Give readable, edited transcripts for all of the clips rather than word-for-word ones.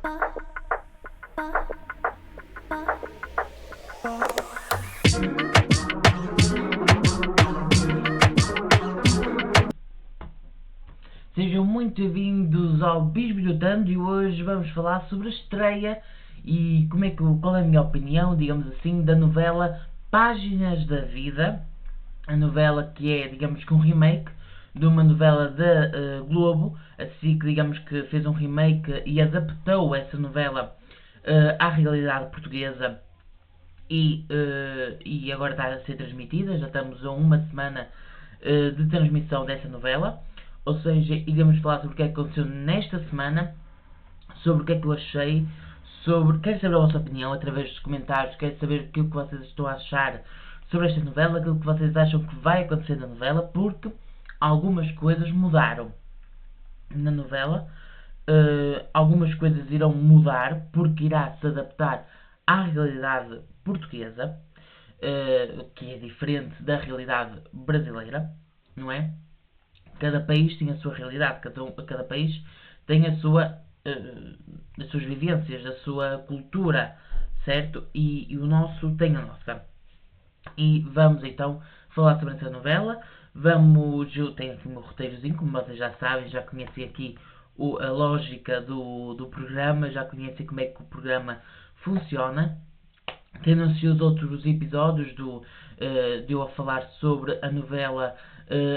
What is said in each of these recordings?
Sejam muito bem-vindos ao Bisbilhotando e hoje vamos falar sobre a estreia e qual é a minha opinião, digamos assim, da novela Páginas da Vida, a novela que é, digamos que um remake de uma novela da Globo, assim que digamos que fez um remake e adaptou essa novela à realidade portuguesa e agora está a ser transmitida, já estamos a uma semana de transmissão dessa novela. Ou seja, iremos falar sobre o que é que aconteceu nesta semana, sobre o que é que eu achei, quero saber a vossa opinião através dos comentários, quero saber aquilo que vocês estão a achar sobre esta novela, aquilo que vocês acham que vai acontecer na novela, porque algumas coisas mudaram na novela, algumas coisas irão mudar porque irá se adaptar à realidade portuguesa, que é diferente da realidade brasileira, não é? Cada país tem a sua realidade, cada país tem as suas vivências, a sua cultura, certo? E o nosso tem a nossa. E vamos então falar sobre essa novela. Eu tenho aqui o meu roteirozinho, como vocês já sabem, já conheci aqui a lógica do programa, já conheci como é que o programa funciona. Quem não assistiu os outros episódios de eu a falar sobre a novela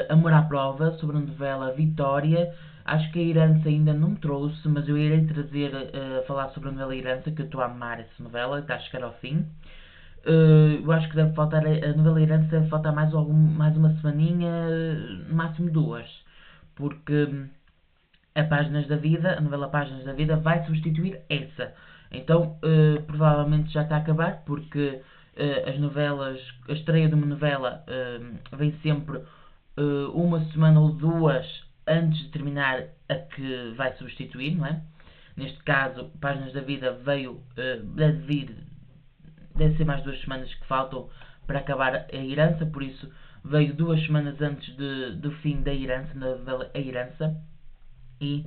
Amor à Prova, sobre a novela Vitória, acho que a Herança ainda não trouxe, mas eu irei trazer falar sobre a novela Herança, que eu estou a amar essa novela, está a chegar ao fim. Eu acho que deve faltar a novela Herança, deve faltar mais uma semaninha, no máximo duas, porque a novela Páginas da Vida vai substituir essa. Então, provavelmente já está a acabar, porque a estreia de uma novela vem sempre uma semana ou duas antes de terminar a que vai substituir, não é? Neste caso, Páginas da Vida deve ser mais 2 semanas que faltam para acabar a Herança, por isso veio 2 semanas antes do fim da Herança, na novela A Herança, e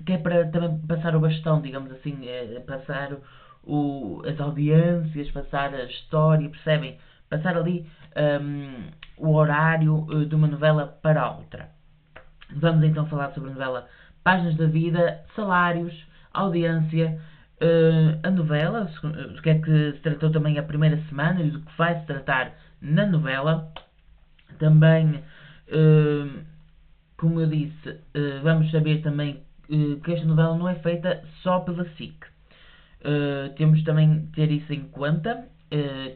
que é para também passar o bastão, digamos assim, passar as audiências, passar a história, percebem? Passar ali o horário de uma novela para a outra. Vamos então falar sobre a novela Páginas da Vida, salários, audiência, a novela, do que é que se tratou também a primeira semana e do que vai se tratar na novela. Também, como eu disse, vamos saber também que esta novela não é feita só pela SIC. Temos também de ter isso em conta,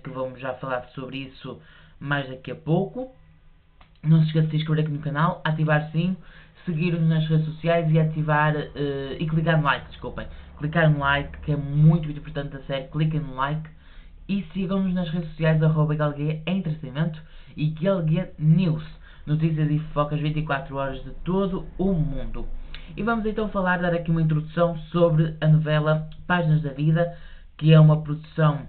que vamos já falar sobre isso mais daqui a pouco. Não se esqueça de se inscrever aqui no canal, ativar o sininho, seguir-nos nas redes sociais e ativar e clicar no like, desculpem. Clicar no like, que é muito, muito importante, a sério. Cliquem no like e sigam-nos nas redes sociais @galguia Entretenimento e Galguia News, notícias e fofocas 24 horas de todo o mundo. E vamos então dar aqui uma introdução sobre a novela Páginas da Vida, que é uma produção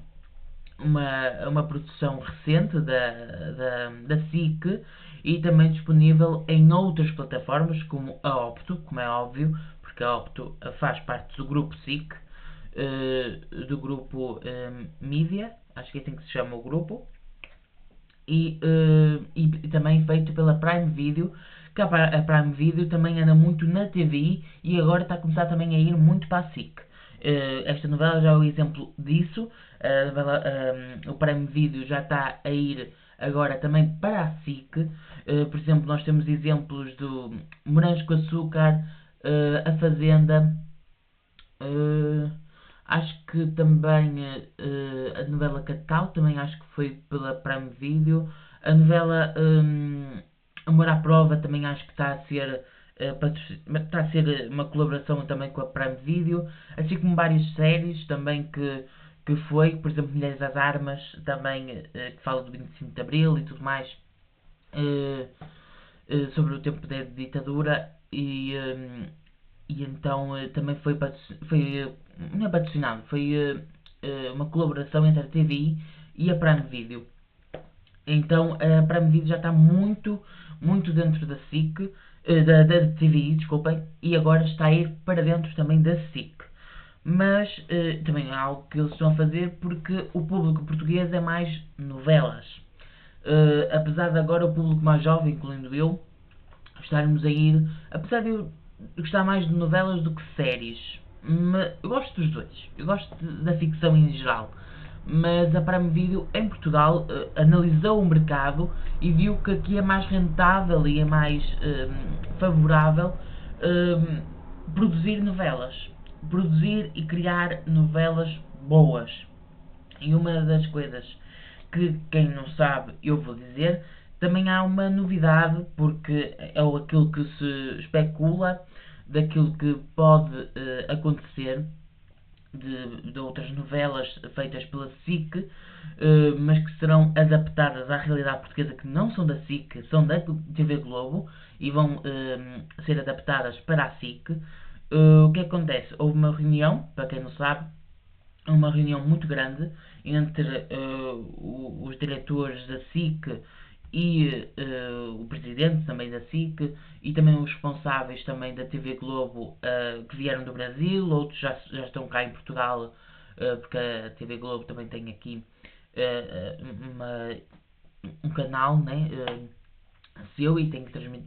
recente da SIC e também disponível em outras plataformas como a Opto, como é óbvio, porque a Opto faz parte do grupo SIC, do grupo Mídia, acho que é assim que se chama o grupo, e também feito pela Prime Video, que a Prime Video também anda muito na TVI e agora está a começar também a ir muito para a SIC. Esta novela já é o exemplo disso. O Prime Video já está a ir agora também para a SIC. Por exemplo, nós temos exemplos do Morangos com Açúcar, A Fazenda, acho que também a novela Cacau, também acho que foi pela Prime Video. A novela Amor à Prova também acho que está a ser uma colaboração também com a Prime Video, assim como várias séries também que foi, por exemplo, Mulheres às Armas, também que fala do 25 de Abril e tudo mais, sobre o tempo da ditadura, e então também não é patrocinado, foi uma colaboração entre a TVI e a Prime Video. Então a Prime Video já está muito, muito dentro da SIC, da TVI, desculpem, e agora está a ir para dentro também da SIC. Mas também é algo que eles estão a fazer porque o público português é mais novelas. Apesar de agora o público mais jovem, incluindo eu, estarmos a ir, apesar de eu gostar mais de novelas do que séries, eu gosto dos dois, eu gosto da ficção em geral, mas a Prime Video em Portugal analisou o mercado e viu que aqui é mais rentável e é mais favorável produzir novelas, produzir e criar novelas boas. E uma das coisas que, quem não sabe, eu vou dizer, também há uma novidade, porque é aquilo que se especula, daquilo que pode acontecer de outras novelas feitas pela SIC, mas que serão adaptadas à realidade portuguesa, que não são da SIC, são da TV Globo e vão ser adaptadas para a SIC. O que acontece? Houve uma reunião, para quem não sabe, uma reunião muito grande entre os diretores da SIC e o presidente também da SIC e também os responsáveis também da TV Globo que vieram do Brasil, outros já estão cá em Portugal porque a TV Globo também tem aqui um canal, né, seu e,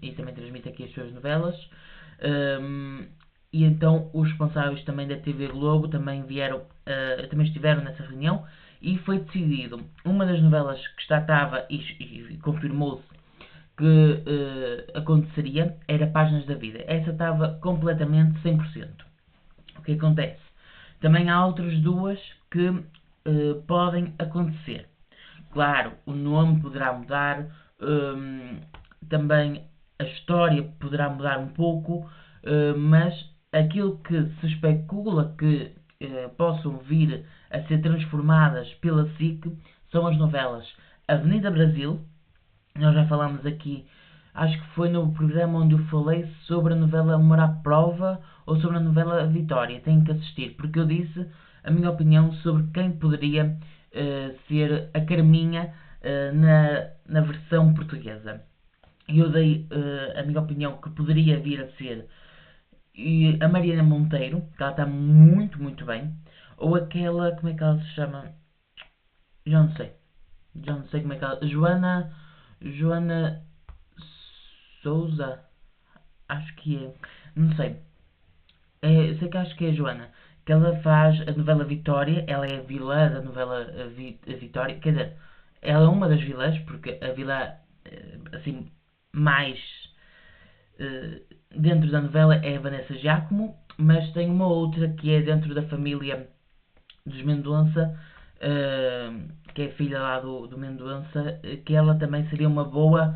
e também transmite aqui as suas novelas. E então os responsáveis também da TV Globo também vieram, também estiveram nessa reunião e foi decidido uma das novelas que estava e confirmou-se que aconteceria era Páginas da Vida. Essa estava completamente 100%. O que acontece? Também há outras duas que podem acontecer. Claro, o nome poderá mudar, também a história poderá mudar um pouco, mas aquilo que se especula que possam vir a ser transformadas pela SIC são as novelas Avenida Brasil. Nós já falámos aqui, acho que foi no programa onde eu falei sobre a novela Amor à Prova ou sobre a novela Vitória. Tenho que assistir, porque eu disse a minha opinião sobre quem poderia ser a Carminha na versão portuguesa. E eu dei a minha opinião que poderia vir a ser a Mariana Monteiro, que ela está muito, muito bem. Ou aquela, como é que ela se chama? Já não sei. Já não sei como é que ela... Joana Souza? Acho que é. Não sei. Sei que acho que é a Joana. Que ela faz a novela Vitória. Ela é a vilã da novela a Vitória. Quer dizer, ela é uma das vilãs, porque a vilã, assim, mais dentro da novela é a Vanessa Giacomo, mas tem uma outra que é dentro da família dos Mendonça, que é filha lá do Mendonça, que ela também seria uma boa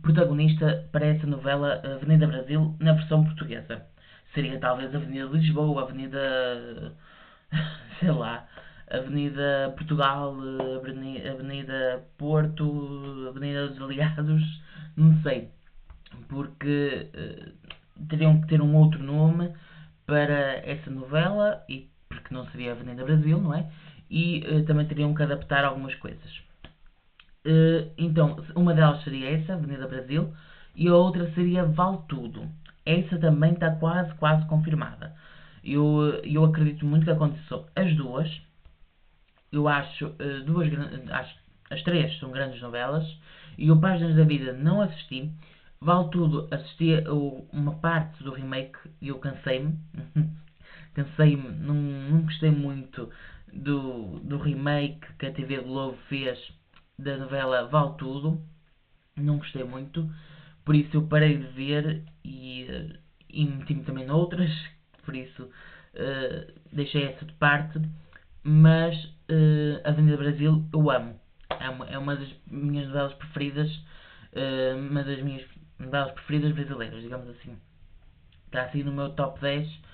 protagonista para essa novela Avenida Brasil na versão portuguesa. Seria talvez Avenida Lisboa, Avenida sei lá, Avenida Portugal, Avenida Porto, Avenida dos Aliados, não sei, porque teriam que ter um outro nome para essa novela, e porque não seria Avenida Brasil, não é? E também teriam que adaptar algumas coisas. Então, uma delas seria essa, Avenida Brasil, e a outra seria Vale Tudo. Essa também está quase, quase confirmada. Eu acredito muito que aconteçam as duas. Eu acho, as três são grandes novelas. E o Páginas da Vida não assisti. Vale Tudo, assisti uma parte do remake e eu cansei-me. Cansei-me, não gostei muito do remake que a TV Globo fez da novela Vale Tudo. Não gostei muito. Por isso eu parei de ver e meti-me também noutras. Por isso deixei essa de parte. Mas Avenida Brasil eu amo. É uma das minhas novelas preferidas. Uma das minhas novelas preferidas brasileiras, digamos assim. Está assim no meu top 10.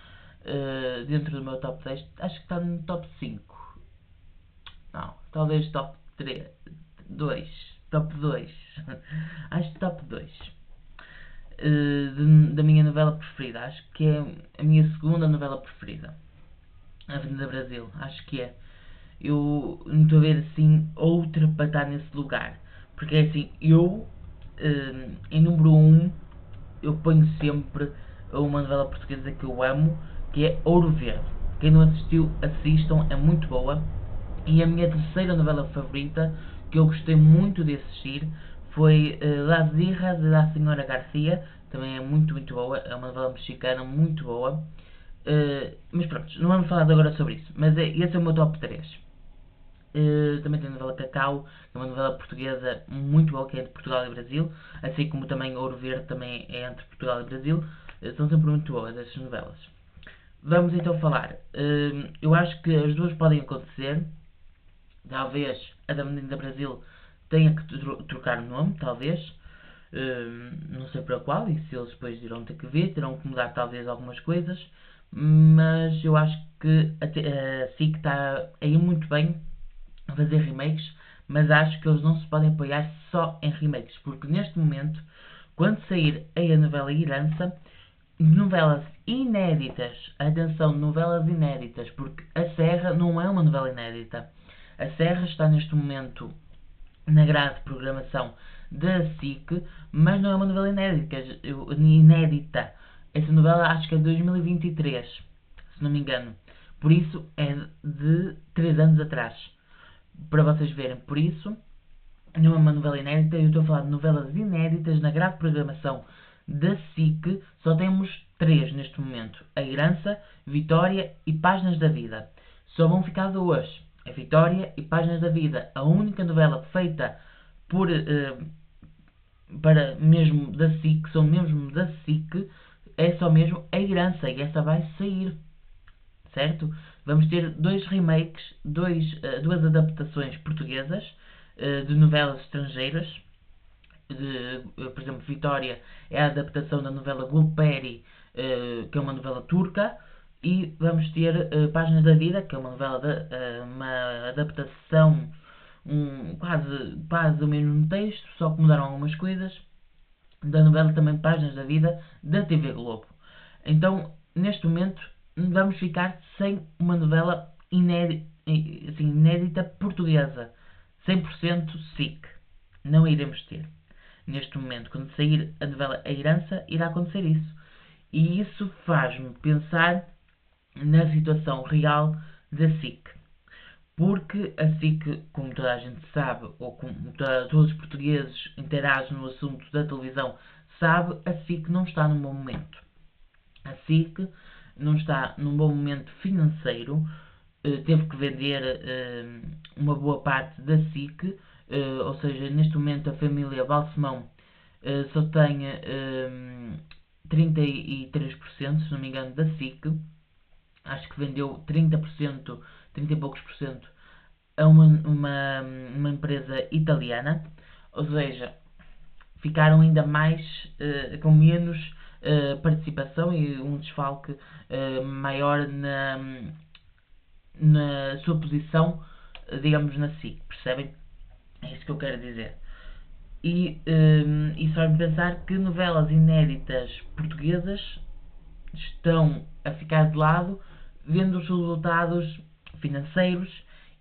Dentro do meu top 10, acho que está no top 5. Não, talvez top 3. 2. Top 2. Acho que top 2. Da minha novela preferida. Acho que é a minha segunda novela preferida. Avenida Brasil. Acho que é. Eu não estou a ver assim outra para estar nesse lugar. Porque é assim, eu em número 1 eu ponho sempre uma novela portuguesa que eu amo, que é Ouro Verde. Quem não assistiu, assistam, é muito boa. E a minha terceira novela favorita, que eu gostei muito de assistir, foi Las Hijas de la Senhora Garcia. Também é muito boa, é uma novela mexicana muito boa. Mas pronto, não vamos falar agora sobre isso. Mas esse é o meu top 3. Também tem a novela Cacau, que é uma novela portuguesa muito boa, que é entre Portugal e Brasil, assim como também Ouro Verde também é entre Portugal e Brasil. São sempre muito boas essas novelas. Vamos então falar. Eu acho que as duas podem acontecer. Talvez a da Menina Brasil tenha que trocar o nome, talvez. Não sei para qual, e se eles depois irão ter que ver, terão que mudar talvez algumas coisas. Mas eu acho que a SIC está aí muito bem a fazer remakes, mas acho que eles não se podem apoiar só em remakes, porque neste momento, quando sair aí a novela Herança, novelas inéditas, atenção, novelas inéditas, porque a Serra não é uma novela inédita. A Serra está neste momento na grade de programação da SIC, mas não é uma novela inédita. Essa novela acho que é de 2023, se não me engano. Por isso é de 3 anos atrás. Para vocês verem, por isso não é uma novela inédita. Eu estou a falar de novelas inéditas na grade de programação da SIC. Só temos 3 neste momento: A Herança, Vitória e Páginas da Vida. Só vão ficar 2: A Vitória e Páginas da Vida. A única novela feita por para mesmo da SIC, são mesmo da SIC, é só mesmo A Herança, e essa vai sair, certo? Vamos ter 2 remakes, 2 adaptações portuguesas de novelas estrangeiras. Por exemplo, Vitória é a adaptação da novela Gulperi, que é uma novela turca, e vamos ter Páginas da Vida, que é uma novela uma adaptação quase o mesmo texto, só que mudaram algumas coisas, da novela também Páginas da Vida, da TV Globo. Então, neste momento, vamos ficar sem uma novela inédita portuguesa. 100% SIC. Não iremos ter. Neste momento, quando sair a novela A Herança, irá acontecer isso. E isso faz-me pensar na situação real da SIC. Porque a SIC, como toda a gente sabe, ou como todos os portugueses interagem no assunto da televisão, sabe, a SIC não está num bom momento. A SIC não está num bom momento financeiro, teve que vender uma boa parte da SIC, ou seja, neste momento a família Balsemão só tem 33%, se não me engano, da SIC. Acho que vendeu 30%, 30 e poucos por cento, a uma empresa italiana, ou seja, ficaram ainda mais com menos participação e um desfalque maior na sua posição, digamos, na SIC, percebem? É isso que eu quero dizer. E faz-me pensar que novelas inéditas portuguesas estão a ficar de lado, vendo os resultados financeiros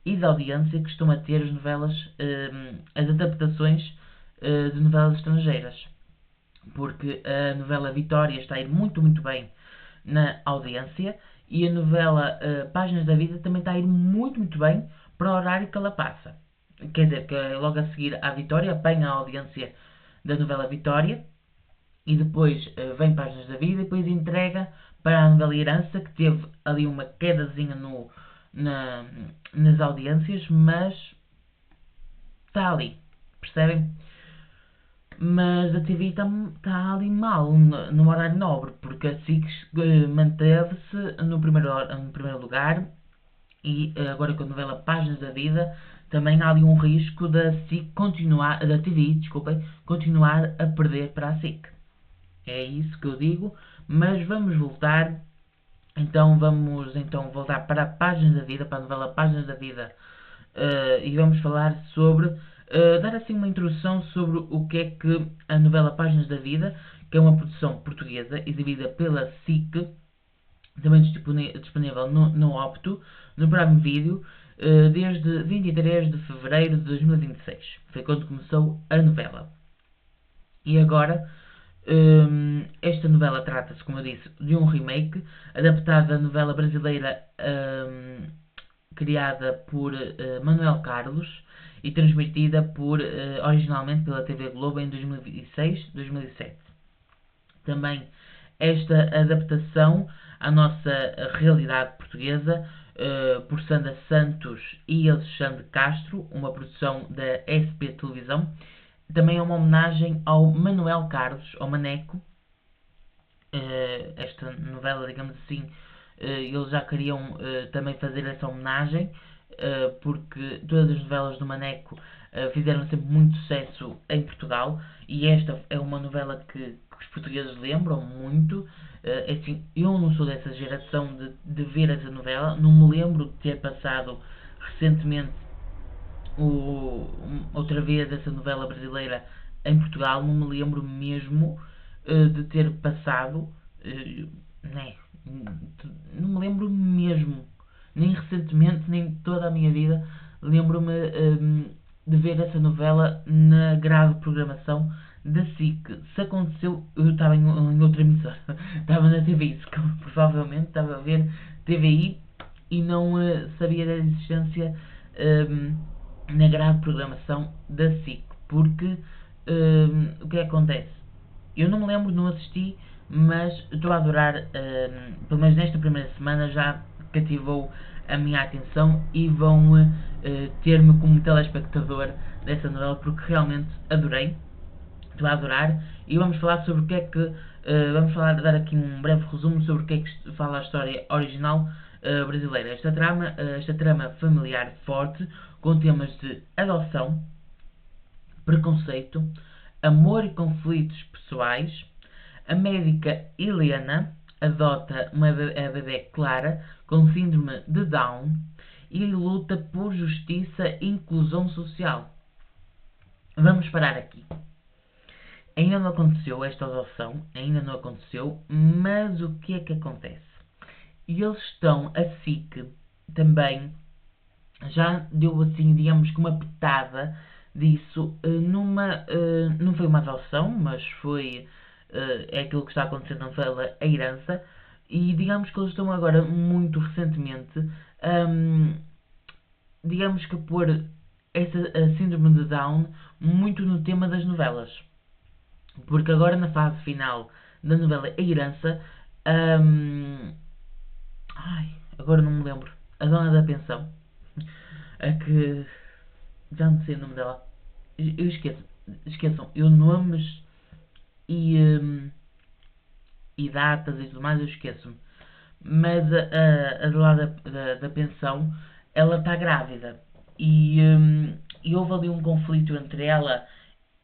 e de audiência que estão a ter as novelas, as adaptações de novelas estrangeiras. Porque a novela Vitória está a ir muito bem na audiência, e a novela Páginas da Vida também está a ir muito bem para o horário que ela passa. Quer dizer, que logo a seguir à Vitória apanha a audiência da novela Vitória, e depois vem Páginas da Vida e depois entrega para a novela Herança, que teve ali uma quedazinha nas audiências, mas está ali, percebem? Mas a TV está ali mal, no horário nobre, porque a SIC manteve-se no primeiro lugar, e agora com a novela Páginas da Vida também há ali um risco da SIC da TV, desculpem, continuar a perder para a SIC. É isso que eu digo, mas vamos voltar. Então vamos voltar para Páginas da Vida, para a novela Páginas da Vida, e vamos falar sobre, dar assim uma introdução sobre o que é que a novela Páginas da Vida, que é uma produção portuguesa exibida pela SIC, também disponível no Opto, no Prime Video, desde 23 de fevereiro de 2026. Foi quando começou a novela. E agora, esta novela trata-se, como eu disse, de um remake, adaptado da novela brasileira criada por Manuel Carlos e transmitida originalmente pela TV Globo em 2006-2007. Também esta adaptação à nossa realidade portuguesa por Sandra Santos e Alexandre Castro, uma produção da SP Televisão, também é uma homenagem ao Manuel Carlos, ao Maneco. Esta novela, digamos assim, eles já queriam também fazer essa homenagem, porque todas as novelas do Maneco fizeram sempre muito sucesso em Portugal, e esta é uma novela que os portugueses lembram muito. Assim, eu não sou dessa geração de ver essa novela, não me lembro de ter passado recentemente outra vez essa novela brasileira em Portugal, não me lembro mesmo de ter passado, né? Não me lembro mesmo, nem recentemente, nem toda a minha vida, lembro-me de ver essa novela na grade de programação da SIC. Se aconteceu, eu estava em outra emissora, estava na TVI, provavelmente estava a ver TVI e não sabia da existência na grade de programação da SIC, porque o que acontece? Eu não me lembro, não assisti, mas estou a adorar, pelo menos nesta primeira semana já cativou a minha atenção e vão ter-me como telespectador dessa novela, porque realmente adorei, estou a adorar, e vamos falar sobre o que é que, vamos falar, dar aqui um breve resumo sobre o que é que fala a história original brasileira. Esta trama familiar forte, com temas de adoção, preconceito, amor e conflitos pessoais. A médica Helena adota a bebê Clara com síndrome de Down e luta por justiça e inclusão social. Vamos parar aqui. Ainda não aconteceu esta adoção, ainda não aconteceu, mas o que é que acontece? Eles estão, a SIC também já deu assim, digamos que uma pitada disso, não foi uma adoção, mas foi é aquilo que está acontecendo na novela A Herança, e digamos que eles estão agora muito recentemente digamos que pôr essa síndrome de Down muito no tema das novelas, porque agora na fase final da novela A Herança, agora não me lembro, a dona da pensão, a que já não sei o nome dela, eu esqueçam, eu nomes e datas e tudo mais eu esqueço-me, mas a do lado da pensão, ela está grávida e houve ali um conflito entre ela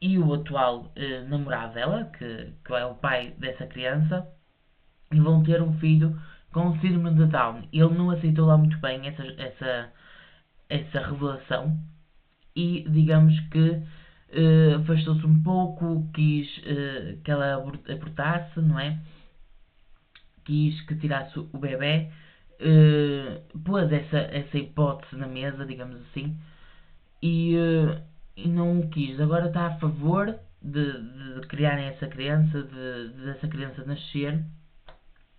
e o atual namorado dela, que é o pai dessa criança, e vão ter um filho com síndrome de Down. Ele não aceitou lá muito bem essa revelação e digamos que afastou-se um pouco, quis que ela abortasse, não é? Quis que tirasse o bebê, pôs essa hipótese na mesa, digamos assim, e não o quis. Agora está a favor de criarem essa criança, dessa criança nascer,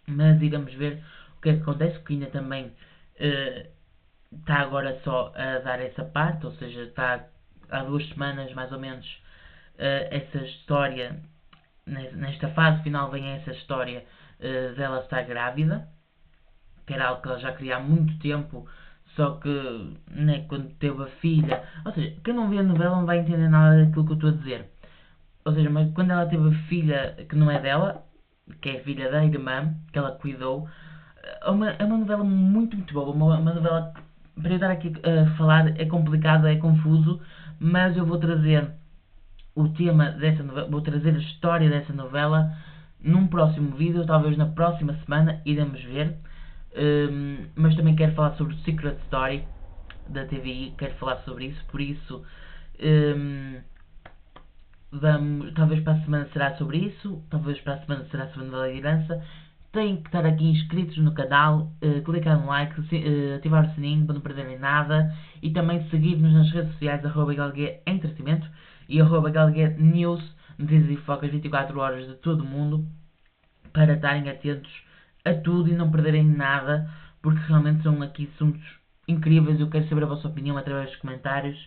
mas iremos ver o que é que acontece, porque ainda também está agora só a dar essa parte, ou seja, está há 2 semanas mais ou menos essa história, nesta fase final vem essa história dela estar grávida, que era algo que ela já queria há muito tempo, só que né, quando teve a filha, ou seja, quem não vê a novela não vai entender nada daquilo que eu estou a dizer, ou seja, mas quando ela teve a filha que não é dela, que é a filha da irmã, que ela cuidou, é uma novela muito, muito boa, uma novela que, para eu estar aqui a falar, é complicado, é confuso, mas eu vou trazer o tema dessa novela, vou trazer a história dessa novela num próximo vídeo, talvez na próxima semana, iremos ver. Mas também quero falar sobre o Secret Story da TVI, quero falar sobre isso, por isso talvez para a semana será sobre isso, talvez para a semana será sobre a novela de Herança. Têm que estar aqui inscritos no canal, clicar no like, ativar o sininho para não perderem nada, e também seguir-nos nas redes sociais @galgueentretenimento e @galguenews notícias e fofocas 24 horas de todo o mundo, para estarem atentos a tudo e não perderem nada, porque realmente são aqui assuntos incríveis. Eu quero saber a vossa opinião através dos comentários,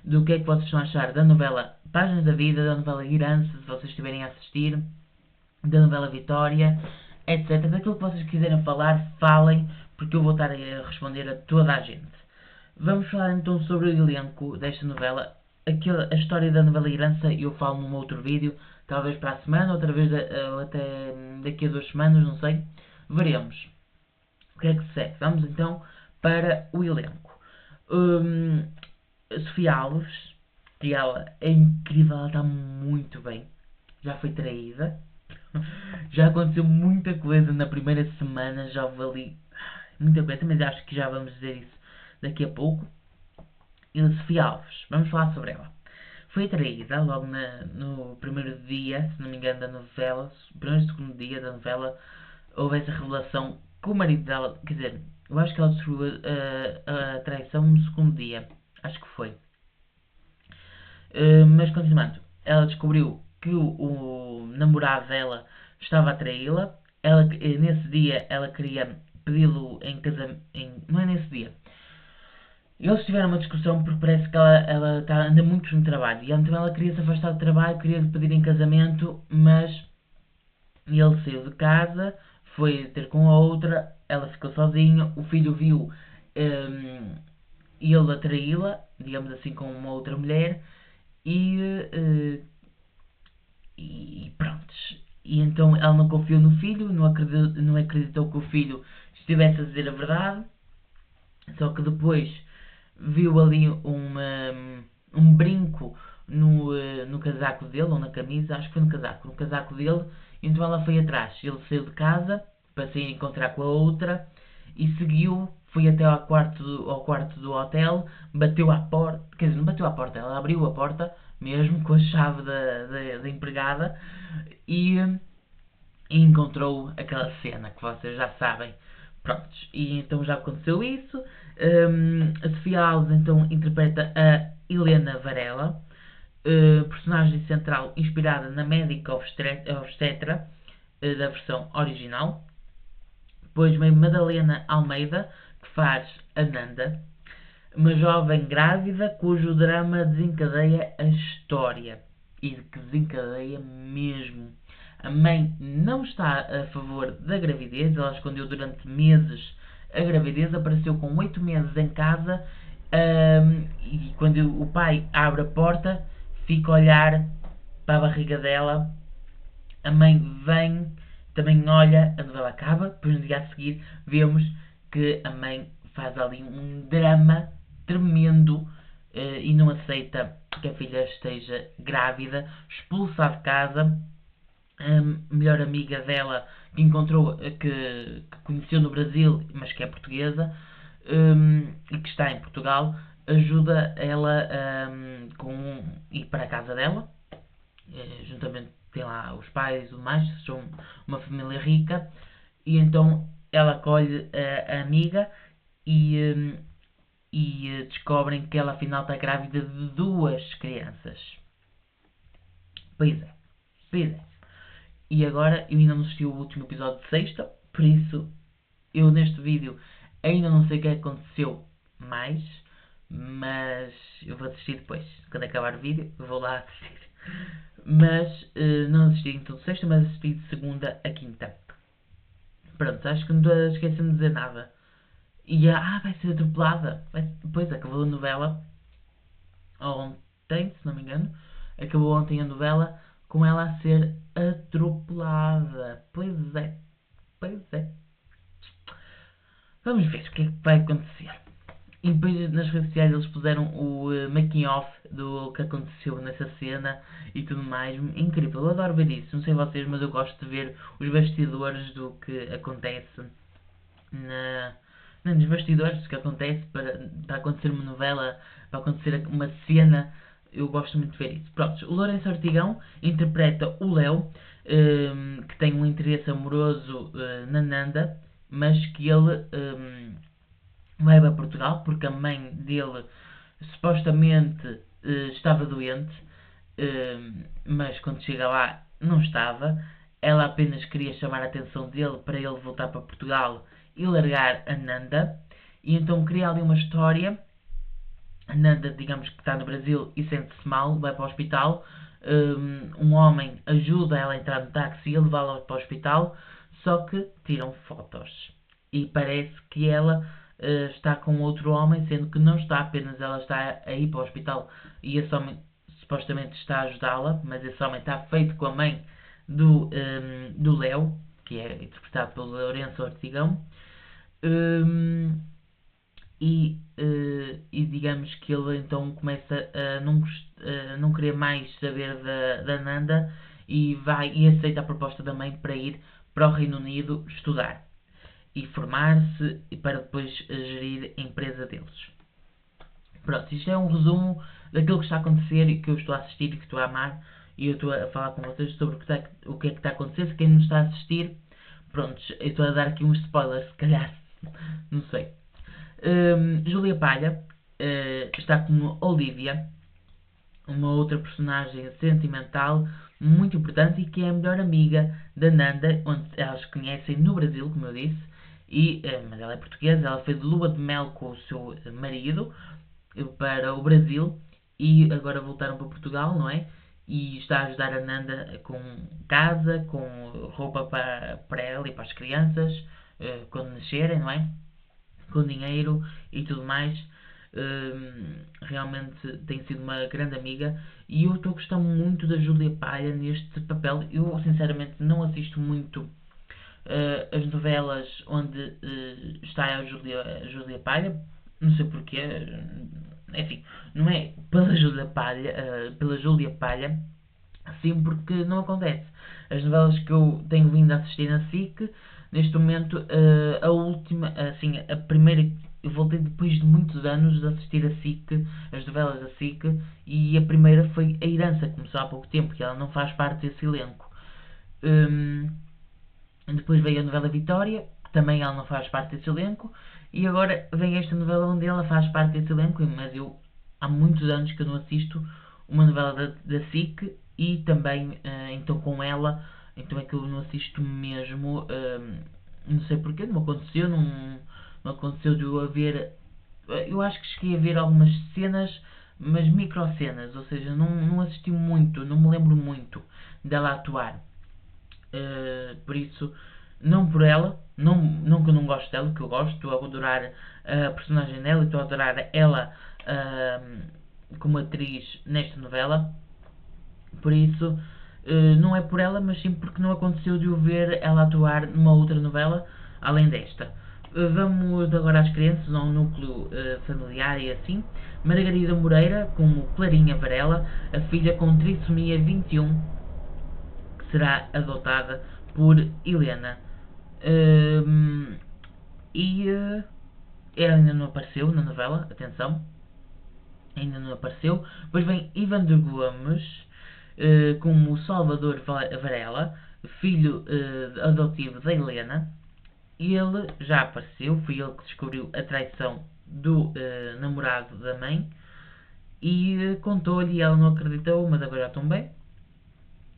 do que é que vocês estão a achar da novela Páginas da Vida, da novela Herança, se vocês estiverem a assistir, da novela Vitória, etc. Daquilo que vocês quiserem falar, falem, porque eu vou estar a responder a toda a gente. Vamos falar então sobre o elenco desta novela. A história da novela Herança eu falo num outro vídeo, talvez para a semana, outra vez até daqui a 2 semanas, não sei. Veremos o que é que se segue. Vamos então para o elenco. Sofia Alves, que ela é incrível, ela está muito bem. Já foi traída. Já aconteceu muita coisa na primeira semana, já houve ali muita coisa, mas acho que já vamos dizer isso daqui a pouco. E a Sofia Alves, vamos falar sobre ela. Foi traída logo no primeiro dia, se não me engano, da novela, primeiro e segundo dia da novela, houve essa revelação com o marido dela, quer dizer, eu acho que ela descobriu a traição no segundo dia, acho que foi. Mas continuando, ela descobriu que o namorado dela estava a traí-la. Nesse dia ela queria pedi-lo em casamento. Não é nesse dia. Eles tiveram uma discussão porque parece que ela anda muito no trabalho. E então ela queria se afastar do trabalho, queria lhe pedir em casamento, mas ele saiu de casa, foi ter com a outra, ela ficou sozinha, o filho viu ele a traí-la, digamos assim, com uma outra mulher, e pronto. E então ela não confiou no filho, não acreditou que o filho estivesse a dizer a verdade, só que depois viu ali um brinco no casaco dele, ou na camisa, acho que foi no casaco dele, então ela foi atrás. Ele saiu de casa para sair encontrar com a outra e seguiu, foi até ao quarto do hotel, bateu à porta, quer dizer, não bateu à porta, ela abriu a porta mesmo com a chave da empregada e encontrou aquela cena que vocês já sabem. Prontos, e então já aconteceu isso. A Sofia Alves então interpreta a Helena Varela, personagem central inspirada na médica obstetra da versão original. Depois vem Madalena Almeida, que faz a Nanda, uma jovem grávida cujo drama desencadeia a história. E que desencadeia mesmo. A mãe não está a favor da gravidez, ela escondeu durante meses a gravidez, apareceu com 8 meses em casa, e quando o pai abre a porta, fica a olhar para a barriga dela, a mãe vem, também olha, a novela acaba, depois no dia a seguir vemos que a mãe faz ali um drama tremendo e não aceita que a filha esteja grávida, expulsa de casa. A melhor amiga dela que encontrou, que conheceu no Brasil, mas que é portuguesa, e que está em Portugal, ajuda ela com ir para a casa dela, juntamente tem lá os pais e tudo mais, são uma família rica, e então ela acolhe a amiga e descobrem que ela afinal está grávida de 2 crianças. Pois é, pois é. E agora eu ainda não assisti o último episódio de sexta, por isso eu neste vídeo ainda não sei o que aconteceu mais, mas eu vou assistir depois. Quando acabar o vídeo, eu vou lá assistir. Mas não assisti então de sexta, mas assisti de segunda a quinta. Pronto, acho que não estou a esquecer-me de dizer nada. E vai ser atropelada. Depois acabou a novela ontem, se não me engano. Acabou ontem a novela com ela a ser atropelada. Pois é, pois é. Vamos ver o que é que vai acontecer. E depois nas redes sociais eles puseram o making off do que aconteceu nessa cena e tudo mais. Incrível, eu adoro ver isso. Não sei vocês, mas eu gosto de ver os bastidores do que acontece nos bastidores do que acontece para acontecer uma novela, para acontecer uma cena. Eu gosto muito de ver isso. Pronto, o Lourenço Ortigão interpreta o Léo, que tem um interesse amoroso na Nanda, mas que ele vai para Portugal porque a mãe dele supostamente estava doente mas quando chega lá não estava. Ela apenas queria chamar a atenção dele para ele voltar para Portugal e largar a Nanda. E então cria ali uma história. A Nanda, digamos que está no Brasil e sente-se mal, vai para o hospital. Um homem ajuda ela a entrar no táxi e a levá-la para o hospital, só que tiram fotos. E parece que ela está com outro homem, sendo que não está, apenas ela está a ir para o hospital e esse homem supostamente está a ajudá-la, mas esse homem está feito com a mãe do Léo, que é interpretado pelo Lourenço Ortigão. E digamos que ele então começa a não querer mais saber da Nanda e aceita a proposta da mãe para ir para o Reino Unido estudar e formar-se e para depois gerir a empresa deles. Pronto, isto é um resumo daquilo que está a acontecer e que eu estou a assistir e que estou a amar, e eu estou a falar com vocês sobre o que é que está a acontecer. Se quem não está a assistir, pronto, eu estou a dar aqui uns spoilers, se calhar, não sei. Júlia Palha está como Olivia, uma outra personagem sentimental muito importante e que é a melhor amiga da Nanda, onde elas se conhecem no Brasil, como eu disse, mas ela é portuguesa. Ela fez lua de mel com o seu marido para o Brasil e agora voltaram para Portugal, não é? E está a ajudar a Nanda com casa, com roupa para ela e para as crianças quando nascerem, não é? Com dinheiro e tudo mais. Realmente tem sido uma grande amiga e eu estou a gostar muito da Júlia Palha neste papel. Eu sinceramente não assisto muito as novelas onde está a Júlia Palha, não sei porquê, enfim, não é pela Júlia Palha, sim, porque não acontece. As novelas que eu tenho vindo a assistir na SIC, neste momento, a última, assim, a primeira, eu voltei depois de muitos anos de assistir a SIC, as novelas da SIC, e a primeira foi A Herança, que começou há pouco tempo, que ela não faz parte desse elenco. Depois veio a novela Vitória, que também ela não faz parte desse elenco, e agora vem esta novela onde ela faz parte desse elenco, mas eu há muitos anos que eu não assisto uma novela da SIC e também então com ela, então é que eu não assisto mesmo, não sei porquê, não aconteceu de eu haver, eu acho que cheguei a ver algumas cenas, mas microcenas, ou seja, não assisti muito, não me lembro muito dela atuar. Por isso, não por ela, não que eu não gosto dela, que eu gosto, estou a adorar a personagem dela e estou a adorar ela como atriz nesta novela. Por isso, não é por ela, mas sim porque não aconteceu de eu ver ela atuar numa outra novela além desta. Vamos agora às crianças, ao núcleo familiar e assim. Margarida Moreira, como Clarinha Varela, a filha com trissomia 21, que será adotada por Helena. Ela ainda não apareceu na novela, atenção, ainda não apareceu. Depois vem Ivan de Gomes como Salvador Varela, filho adotivo da Helena. E ele já apareceu, foi ele que descobriu a traição do namorado da mãe e contou-lhe e ela não acreditou, mas agora já estão bem.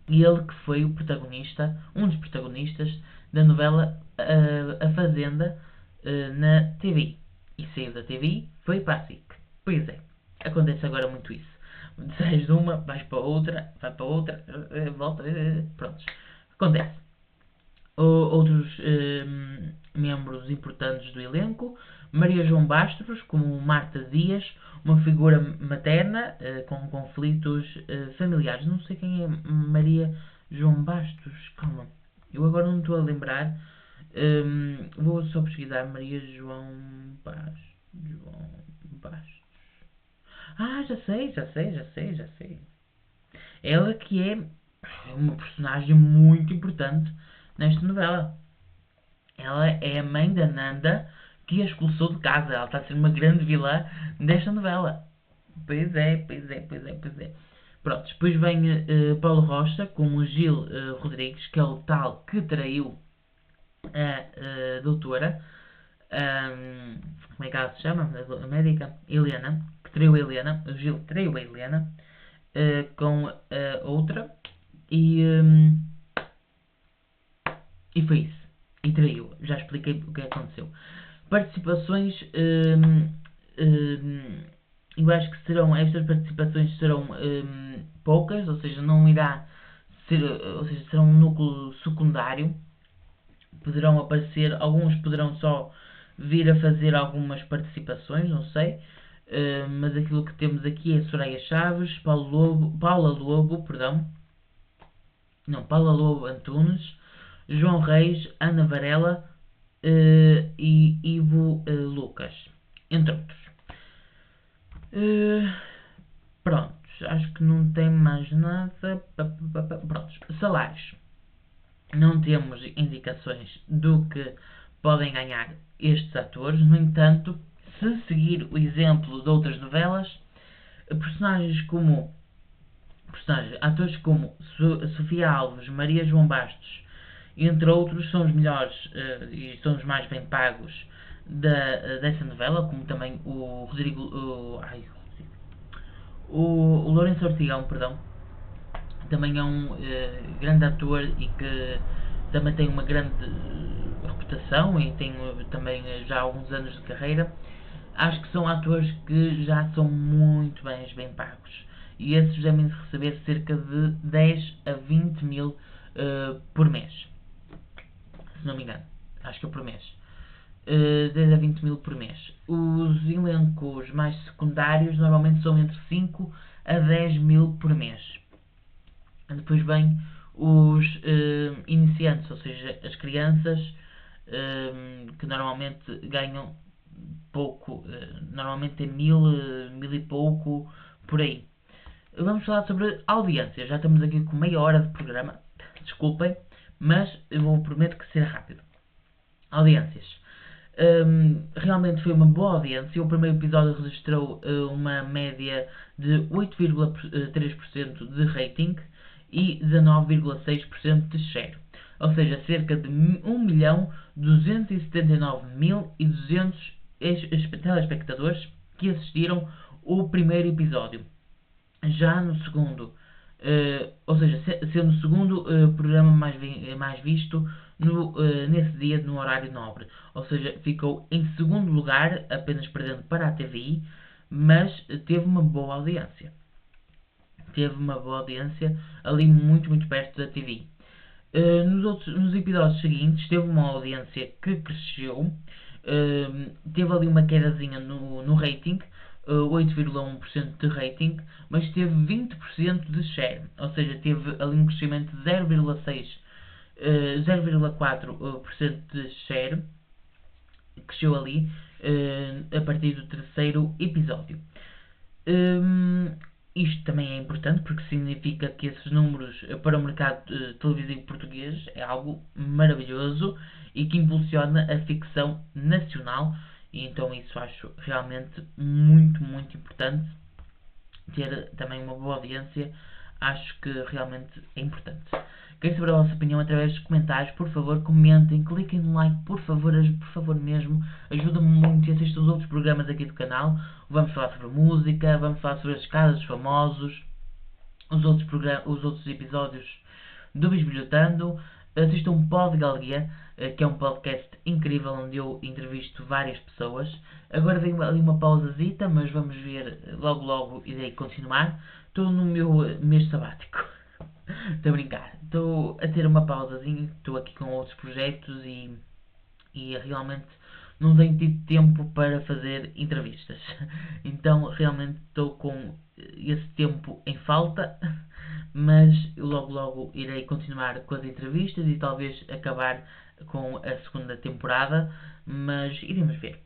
E ele que foi o protagonista, um dos protagonistas da novela A Fazenda na TV. E saiu da TV, foi para a SIC. Pois é, acontece agora muito isso. Sais de uma, vais para outra, vai para outra, volta, pronto. Acontece. Outros membros importantes do elenco: Maria João Bastos como Marta Dias, uma figura materna com conflitos familiares. Não sei quem é Maria João Bastos, calma, eu agora não estou a lembrar. Vou só pesquisar Maria João Bastos. Ah, já sei. Ela que é uma personagem muito importante nesta novela. Ela é a mãe da Nanda que a expulsou de casa. Ela está a ser uma grande vilã desta novela. Pois é. Pronto, depois vem Paulo Rocha como Gil Rodrigues, que é o tal que traiu a doutora. Como é que ela se chama? A médica Helena, que traiu a Helena. O Gil traiu a Helena. com a outra e foi isso. E traiu. Já expliquei o que aconteceu. Participações. Eu acho que estas participações serão poucas, ou seja, não irá ser, ou seja, serão um núcleo secundário. Poderão aparecer, alguns poderão só vir a fazer algumas participações, não sei. Mas aquilo que temos aqui é Soraya Chaves, Paula Lobo, Paula Lobo Antunes, João Reis, Ana Varela e Ivo Lucas, entre outros. Pronto, acho que não tem mais nada. Prontos, salários. Não temos indicações do que podem ganhar estes atores, no entanto, se seguir o exemplo de outras novelas, atores como Sofia Alves, Maria João Bastos, entre outros, são os melhores e são os mais bem pagos dessa novela, como também o Rodrigo. O Lourenço Ortigão, também é um grande ator e que também tem uma grande reputação e tem também já alguns anos de carreira. Acho que são atores que já são muito bem pagos. E esses devem receber cerca de 10 a 20 mil por mês. Se não me engano. Acho que é por mês. 10 a 20 mil por mês. Os elencos mais secundários normalmente são entre 5 a 10 mil por mês. Depois vem os iniciantes, ou seja, as crianças que normalmente ganham pouco, normalmente tem mil e pouco por aí. Vamos falar sobre audiência. Já estamos aqui com meia hora de programa, desculpem, mas eu prometo que será rápido. Audiências. Realmente foi uma boa audiência. O primeiro episódio registrou uma média de 8,3% de rating e 19,6% de share, ou seja, cerca de 1.279.200 telespectadores que assistiram o primeiro episódio. Já no segundo, ou seja, sendo o segundo programa mais visto nesse dia no horário nobre, ou seja, ficou em segundo lugar, apenas perdendo para a TVI, mas teve uma boa audiência. Ali muito perto da TVI. Nos episódios seguintes teve uma audiência que cresceu, teve ali uma quedazinha no rating, 8,1% de rating, mas teve 20% de share, ou seja, teve ali um crescimento de 0,4% de share, cresceu ali a partir do terceiro episódio. Isto também é importante porque significa que esses números para o mercado televisivo português é algo maravilhoso e que impulsiona a ficção nacional, e então isso acho realmente muito importante. Ter também uma boa audiência acho que realmente é importante. Querem saber a vossa opinião através dos comentários? Por favor, comentem, cliquem no like, por favor mesmo, ajuda-me muito. E assistam os outros programas aqui do canal. Vamos falar sobre música, vamos falar sobre as casas famosos, os outros episódios do Bisbilhotando. Assistam Pod Galia, que é um podcast incrível onde eu entrevisto várias pessoas. Agora dei ali uma pausazita, mas vamos ver logo irei continuar. Estou no meu mês sabático. Estou a brincar. Estou a ter uma pausazinha, estou aqui com outros projetos e realmente não tenho tido tempo para fazer entrevistas. Então realmente estou com esse tempo em falta, mas eu logo irei continuar com as entrevistas e talvez acabar com a segunda temporada, mas iremos ver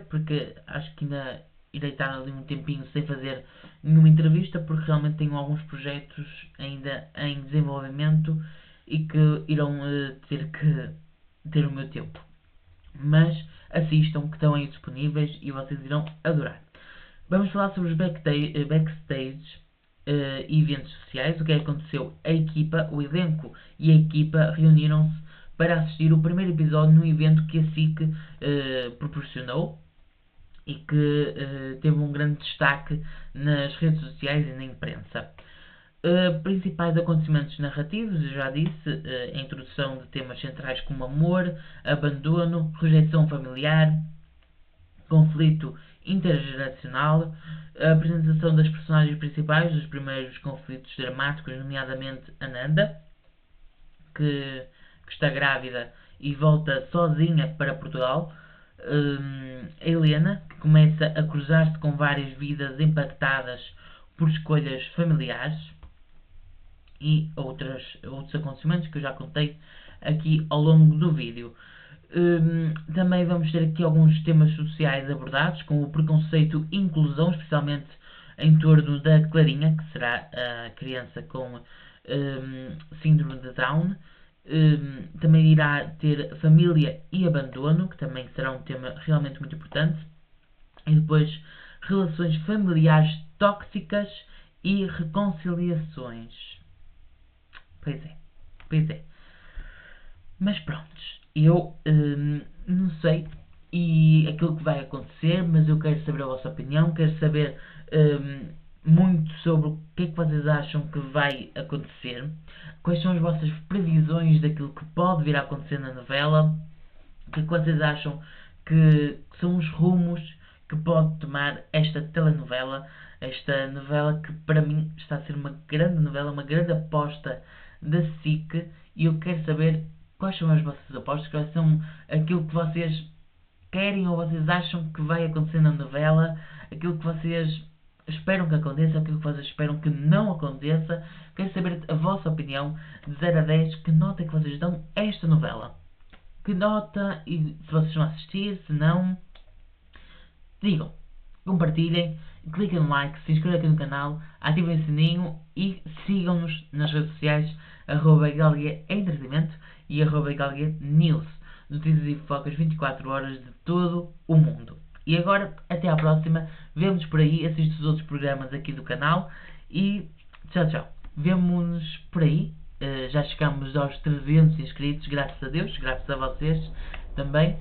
porque acho que ainda irei estar ali um tempinho sem fazer nenhuma entrevista porque realmente tenho alguns projetos ainda em desenvolvimento e que irão ter que ter o meu tempo. Mas assistam, que estão aí disponíveis e vocês irão adorar. Vamos falar sobre os backstage e eventos sociais. O que aconteceu? O elenco e a equipa reuniram-se para assistir o primeiro episódio no evento que a SIC proporcionou. e que teve um grande destaque nas redes sociais e na imprensa. Principais acontecimentos narrativos, eu já disse, a introdução de temas centrais como amor, abandono, rejeição familiar, conflito intergeracional, a apresentação das personagens principais dos primeiros conflitos dramáticos, nomeadamente Ananda, que está grávida e volta sozinha para Portugal, a Helena, que começa a cruzar-se com várias vidas impactadas por escolhas familiares, e outros acontecimentos que eu já contei aqui ao longo do vídeo. Também vamos ter aqui alguns temas sociais abordados, como o preconceito e inclusão, especialmente em torno da Clarinha, que será a criança com síndrome de Down. Também irá ter família e abandono, que também será um tema realmente muito importante. E depois relações familiares tóxicas e reconciliações. Pois é. Mas pronto, eu não sei e aquilo que vai acontecer, mas eu quero saber a vossa opinião, quero saber muito sobre o que é que vocês acham que vai acontecer, quais são as vossas previsões daquilo que pode vir a acontecer na novela, o que é que vocês acham que são os rumos que pode tomar esta telenovela, esta novela que para mim está a ser uma grande novela, uma grande aposta da SIC, e eu quero saber quais são as vossas apostas, quais são aquilo que vocês querem ou vocês acham que vai acontecer na novela, aquilo que vocês esperam que aconteça, aquilo que vocês esperam que não aconteça. Quero saber a vossa opinião de 0 a 10, que nota é que vocês dão a esta novela. Que nota, e se vocês vão assistir, se não, digam, compartilhem, cliquem no like, se inscrevam aqui no canal, ativem o sininho e sigam-nos nas redes sociais @galgueentretenimento e @galguenews, notícias e fofocas 24 horas de todo o mundo. E agora, até à próxima, vemo-nos por aí, assista os outros programas aqui do canal e tchau, tchau. Vemo-nos por aí, já chegamos aos 300 inscritos, graças a Deus, graças a vocês também.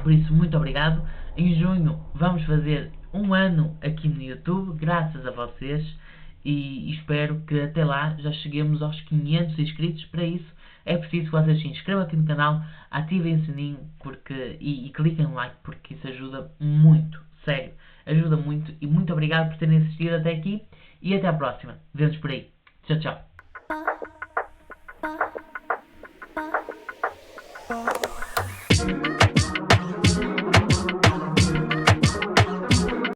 Por isso, muito obrigado. Em junho vamos fazer um ano aqui no YouTube, graças a vocês, e espero que até lá já cheguemos aos 500 inscritos. Para isso é preciso que vocês se inscrevam aqui no canal, ativem o sininho e cliquem no like, porque isso ajuda muito, sério, ajuda muito. E muito obrigado por terem assistido até aqui e até à próxima. Vemo-nos por aí. Tchau, tchau.